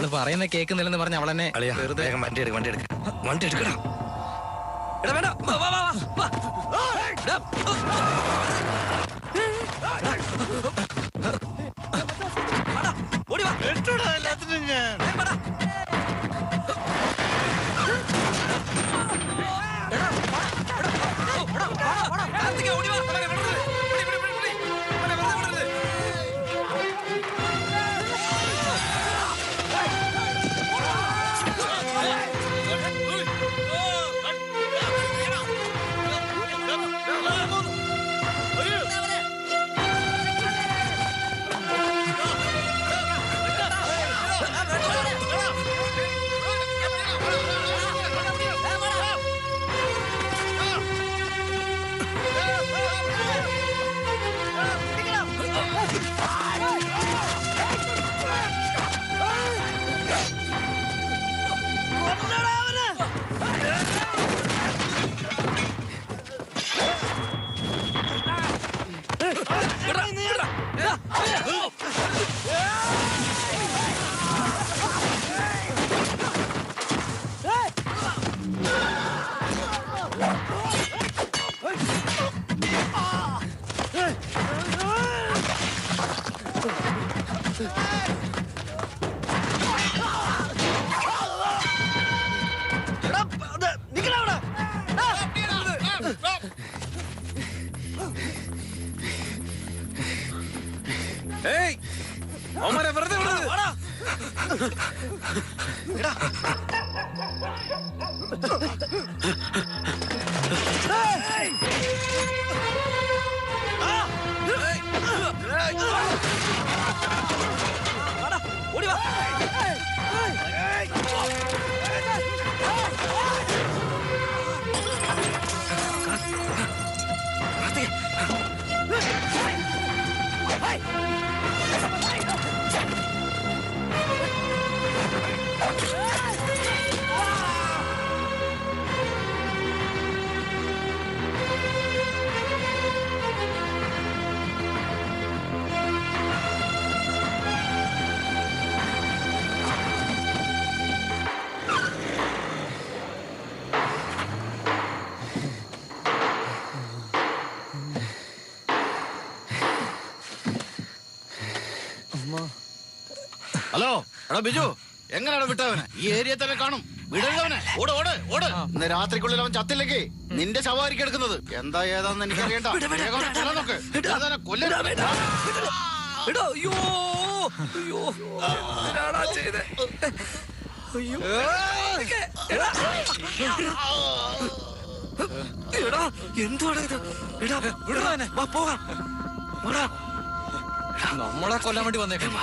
അവള് പറയുന്ന കേൾക്കുന്നില്ലെന്ന് പറഞ്ഞ അവളെന്നെ വെറുതെ വണ്ടി എടുക്കടാ. എല്ലാത്തിനും ഞാൻ ഹലോ എടാ ബിജു, എങ്ങനെയാണ് വിട്ടവനെ? ഈ ഏരിയ തന്നെ കാണും. വിടരുതവനെ. ഓട് ഓട് ഓട്. ഇന്ന് രാത്രിക്കുള്ളിൽ അവൻ ചത്തില്ലെങ്കിൽ നിന്റെ ശവമായിരിക്കും എടുക്കുന്നത്. എന്താ ഏതാന്ന് എനിക്കറിയണ്ട. നമ്മളെ കൊല്ലാൻ വേണ്ടി വന്നേക്കാം.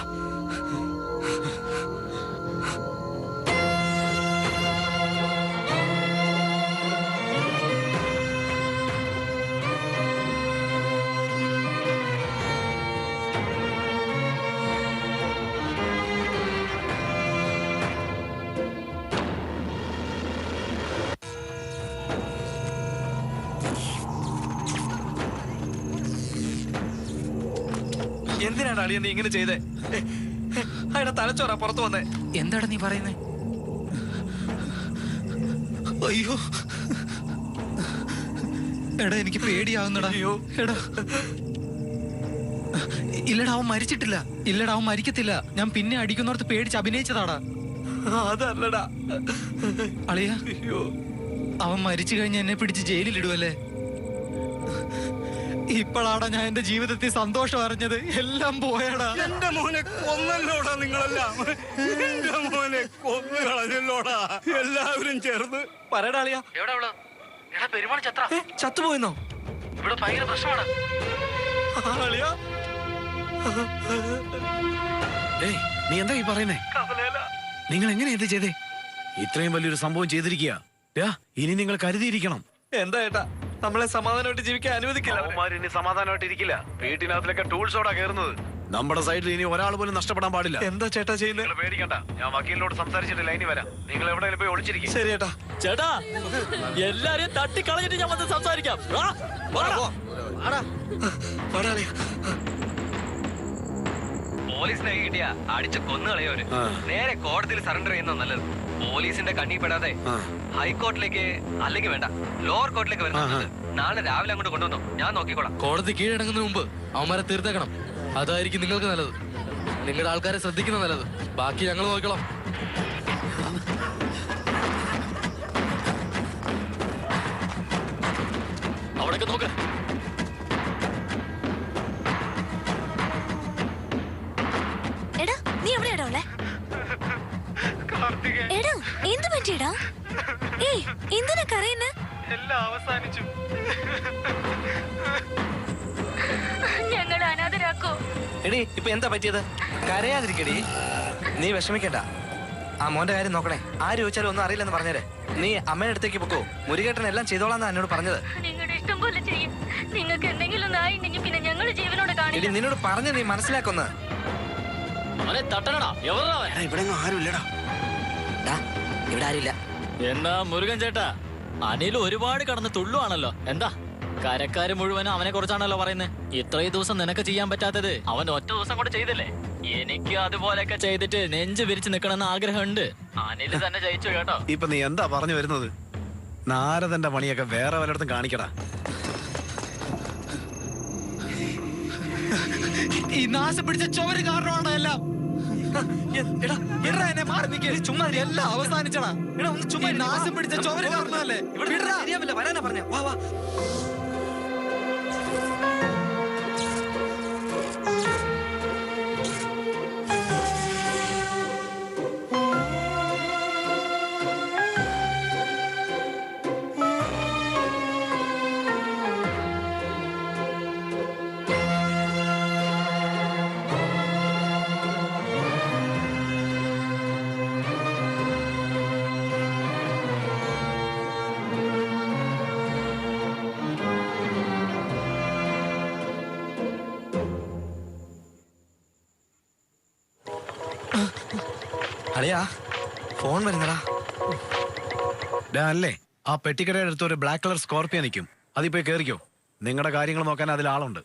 എന്തിനാണ് അളിയ നീ ഇങ്ങനെ ചെയ്തേ? അയാളുടെ തലച്ചോറാ പുറത്തു വന്നേ. എന്താടാ നീ പറയുന്നേ? അയ്യോ എടാ, എനിക്ക് പേടിയാവുന്നടാ. അയ്യോ എടാ, ഇല്ലടാ അവൻ മരിച്ചിട്ടില്ല. ഇല്ലടാ അവൻ മരിക്കത്തില്ല. ഞാൻ പിന്നെ അടിക്കുന്നോർത്ത് പേടിച്ച് അഭിനയിച്ചതാടാ. അതല്ലടാ അളിയ, അവൻ മരിച്ചു കഴിഞ്ഞ് എന്നെ പിടിച്ച് ജയിലിലിടുവല്ലേ? ഇപ്പോഴാടാ ഞാൻ എന്റെ ജീവിതത്തിൽ സന്തോഷം അറിഞ്ഞത്. എല്ലാം പോയടാ. എന്റെ മോനെ കൊന്നല്ലോടാ നിങ്ങളെല്ലാം. എന്റെ മോനെ കൊന്നു കളഞ്ഞല്ലോടാ എല്ലാവരും ചേർന്ന്. പറയടാ അളിയ. ചത്തുപോയെന്നോ? ഇവിടെ ഭയങ്കര പ്രശ്നമാണ്. നീ എന്താ ഈ പറയുന്നേ? നിങ്ങൾ എങ്ങനെ ഇത് ചെയ്തേ? ഇത്രയും വലിയൊരു സംഭവം ചെയ്തിരിക്കുക. ഇനി നിങ്ങൾ കരുതിയിരിക്കണം. എന്താ ഏട്ടാ, നമ്മളെ സമാധാനമായിട്ട് ജീവിക്കാൻ അനുവദിക്കില്ല. ഇനി സമാധാനമായിട്ട് ഇരിക്കില്ല. വീട്ടിനകത്തിലൊക്കെ ടൂൾസോടാ കയറുന്നത്. നമ്മുടെ സൈഡിൽ ഇനി ഒരാൾ പോലും നഷ്ടപ്പെടാൻ പാടില്ല. എന്താ ചേട്ടാ ചെയ്യുന്നത്? പേടിക്കണ്ട, ഞാൻ വക്കീലിനോട് സംസാരിച്ചിട്ട് ലൈനി വരാം. നിങ്ങൾ എവിടെയെങ്കിലും പോയി ഒളിച്ചിരിക്കും. ശരി ഏട്ടാ. ചേട്ടാ, എല്ലാരെയും തട്ടിക്കളഞ്ഞിട്ട് ഞാൻ വന്ന് സംസാരിക്കാം. പോലീസിനെ കിട്ടിയ അടിച്ച് കൊന്നുകളയോര്. നേരെ കോടതിയിൽ സറണ്ടർ ചെയ്യുന്ന നല്ലത്. പോലീസിന്റെ കണ്ണി പെടാതെ ഹൈക്കോർട്ടിലേക്ക് അല്ലെങ്കിൽ വേണ്ട ലോവർ കോർട്ടിലേക്ക് വരുന്നത്. നാളെ രാവിലെ അങ്ങോട്ട് കൊണ്ടുവന്നോ, ഞാൻ നോക്കിക്കോളാം. കോടതി കീഴടങ്ങുന്നതിന് മുമ്പ് അവന്മാരെ തീർത്തേക്കണം. അതായിരിക്കും നിങ്ങൾക്ക് നല്ലത്. നിങ്ങളുടെ ആൾക്കാരെ ശ്രദ്ധിക്കുന്ന നല്ലത്. ബാക്കി ഞങ്ങൾ നോക്കണം. അവിടൊക്കെ നോക്ക്. എടാ നീ എവിടെയാടാ ഉള്ളേ? എടാ എന്ത് പറ്റിയടാ? ഏയ് എന്തിനാ കരയുന്നെ? എല്ലാം അവസാനിച്ചു. ഞങ്ങൾ അനാഥരാക്കോ? എടി ഇപ്പൊ എന്താ പറ്റിയത്? കരയാതിരിക്കടി, നീ വിഷമിക്കണ്ട. ആ മോന്റെ കാര്യം നോക്കണേ. ആര് ചോദിച്ചാലും ഒന്നും അറിയില്ലെന്ന് പറഞ്ഞേരെ. നീ അമ്മയുടെ അടുത്തേക്ക് പൊക്കോ. മുരുകേട്ടൻ എല്ലാം ചെയ്തോളാന്നാ എന്നോട് പറഞ്ഞത്. നിങ്ങളുടെ ഇഷ്ടം പോലെ ചെയ്യും. നിങ്ങൾക്ക് എന്തെങ്കിലും ആയിട്ടുണ്ടെങ്കിൽ പിന്നെ ഞങ്ങൾ ജീവനോട് എടി കാണില്ല. നിന്നോട് പറഞ്ഞ നീ മനസ്സിലാക്കൊന്ന്. അവനെ തട്ടണടാ. എവിടാ അവൻ? ഇവിടെ ആരും ഇല്ലടാ. ഇവിടെ ആരില്ല. എന്താ മുരുകൻ ചേട്ടാ, അനിൽ ഒരുപാട് കടന്ന് തുള്ളുവാണല്ലോ. എന്താ കരക്കാര് മുഴുവനും അവനെ കുറിച്ചാണല്ലോ പറയുന്നത്. ഇത്രയും ദിവസം നിനക്ക് ചെയ്യാൻ പറ്റാത്തത് അവൻ ഒറ്റ ദിവസം കൊണ്ട് ചെയ്തില്ലേ? എനിക്ക് അതുപോലെയൊക്കെ ചെയ്തിട്ട് നെഞ്ച് വിരിച്ച് നിക്കണമെന്ന് ആഗ്രഹമുണ്ട്. അനിൽ തന്നെ ജയിച്ചു കേട്ടോ. ഇപ്പൊ നീ എന്താ പറഞ്ഞു വരുന്നത്? നാരദന്റെ പണിയൊക്കെ വേറെ വല്ലയിടത്തും കാണിക്കടാ. ഈ നാശം പിടിച്ച ചുവര് കാരണമാണ് എല്ലാം. എന്നെ മാറി നിൽക്കേ. ചുമ്മാ എല്ലാം അവസാനിച്ചടാ. ചുമ്മാ നാശം പിടിച്ച ചുവര് കാരണമല്ലേ? ശരിയാവില്ല, വരാനാ പറഞ്ഞ. വാ വാ. അളിയാ ഫോൺ വരുന്നടാ. അല്ലേ ആ പെട്ടിക്കടയുടെ അടുത്ത് ഒരു ബ്ലാക്ക് കളർ സ്കോർപ്പിയോ നിൽക്കും. അതിപ്പോ കേറിക്കോ. നിങ്ങളുടെ കാര്യങ്ങൾ നോക്കാൻ അതിൽ ആളുണ്ട്.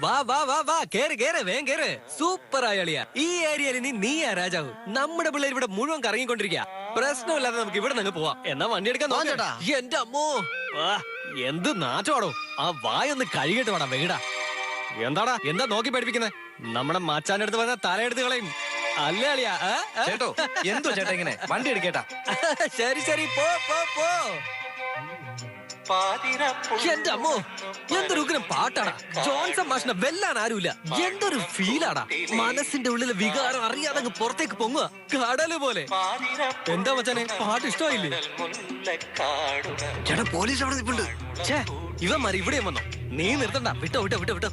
വാ വാ വാ വാ, കേറ് കേറ്, വേഗം കേറ്. സൂപ്പർ ആയി അളിയാ. ഈ ഏരിയയിൽ നീയാ രാജാവ്. നമ്മുടെ പിള്ളേർ ഇവിടെ മുഴുവൻ കറങ്ങിക്കൊണ്ടിരിക്കുക. പ്രശ്നമില്ലാതെ നമുക്ക് ഇവിടെ നിന്ന് പോവാം. എന്നാ വണ്ടി എടുക്കാൻ നോക്കട്ടാ. എന്റെ അമ്മോ, എന്ത് നാറ്റമാടോ. ആ വായൊന്ന് കഴുകിട്ട് വേണം വേടാ. എന്താടാ എന്താ നോക്കി പഠിപ്പിക്കുന്നത്? നമ്മുടെ മച്ചാന്റെ അടുത്ത് പറഞ്ഞ തലയെടുത്ത് കളയും. അല്ലേ അളിയാ? ചേട്ടോ എന്തോ ചേട്ടാ ഇങ്ങനെ? വണ്ടി എടുക്കേട്ടാ. ശരി ശരി, പോ പോ പോ. എന്റെ അമ്മോ, എന്തൊരു ഉഗ്രം പാട്ടാടാ. ജോൺസൺ മാഷിനെ വെല്ലാൻ ആരുമില്ല. എന്തൊരു ഫീലാടാ. മനസ്സിന്റെ ഉള്ളിലെ വികാരം അറിയാതെ അങ്ങ് പുറത്തേക്ക് പൊങ്ങുക, കടല് പോലെ. എന്താ മച്ചാനെ, പാട്ട് ഇഷ്ടമായില്ലേ? ചേട്ടാ പോലീസ് അവിടെ നിൽപ്പുണ്ട്. ഛേ, ഇവന്മാർ ഇവിടെയും വന്നോ? നീ നിർത്തണ്ട, വിട്ടോ വിട്ടോ വിട്ടോ വിട്ടോ.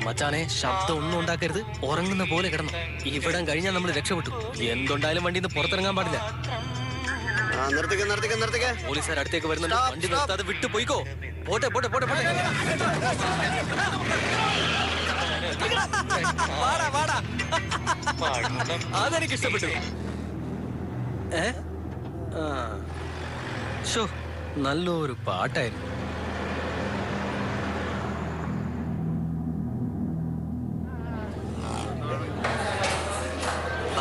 മച്ചാനെ, ശബ്ദം ഒന്നും ഉണ്ടാക്കരുത്. ഉറങ്ങുന്ന പോലെ കിടന്നു. ഇവിടം കഴിഞ്ഞാൽ നമ്മൾ രക്ഷപ്പെട്ടു. എന്തുണ്ടായാലും വണ്ടിന്ന് പുറത്തിറങ്ങാൻ പാടില്ല. പോലീസുകാർ അടുത്തേക്ക് വരുന്നുണ്ട്. വണ്ടി നിർത്താതെ വിട്ടു പോയിക്കോ. പോട്ടെ പോട്ടെ പോട്ടെ പോട്ടെ. വാടാ വാടാ. അതെനിക്ക് ഇഷ്ടപ്പെട്ടു. നല്ലൊരു പാട്ടായിരുന്നു.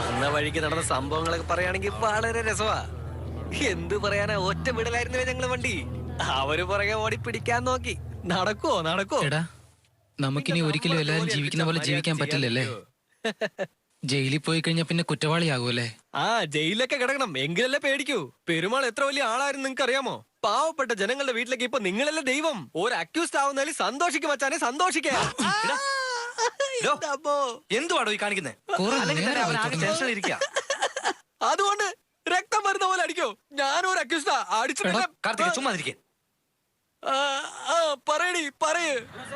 അന്ന വഴിക്ക് നടന്ന സംഭവങ്ങളൊക്കെ പറയുകയാണെങ്കിൽ വളരെ രസമാ. എന്ത് പറയാനാ, ഒറ്റ വിടലായിരുന്നേ ഞങ്ങള് വണ്ടി. അവര് പുറകെ ഓടി പിടിക്കാൻ നോക്കി. നടക്കോ നടക്കോ? എടാ നമുക്കിനി ഒരിക്കലും എല്ലാരും ജീവിക്കുന്ന പോലെ ജീവിക്കാൻ പറ്റില്ലല്ലേ? ജയിലിൽ പോയി കഴിഞ്ഞാൽ പിന്നെ കുറ്റവാളിയാകൂല്ലേ? ആ, ജയിലിലൊക്കെ കിടക്കണം, എങ്കിലല്ലേ പേടിക്കൂ. പെരുമാൾ എത്ര വലിയ ആളായിരുന്നു നിങ്ങൾക്ക് അറിയാമോ? പാവപ്പെട്ട ജനങ്ങളുടെ വീട്ടിലേക്ക് ഇപ്പൊ നിങ്ങളല്ലേ ദൈവം. ഒരു അക്യൂസ്ഡ് ആവുന്നതിൽ സന്തോഷിക്കും മച്ചാനെ, സന്തോഷിക്കാ. എന്തുവാടോ ഈ കാണിക്കുന്നത്? അതുകൊണ്ട് രക്തം വരുന്ന പോലെ അടിക്കോ? ഞാനൊരു അക്യൂസ്ഡാ. അടിച്ചിട്ട് കാർത്തിക ചുമ്മാ ഇരിക്കേ. പറയടി പറയ്.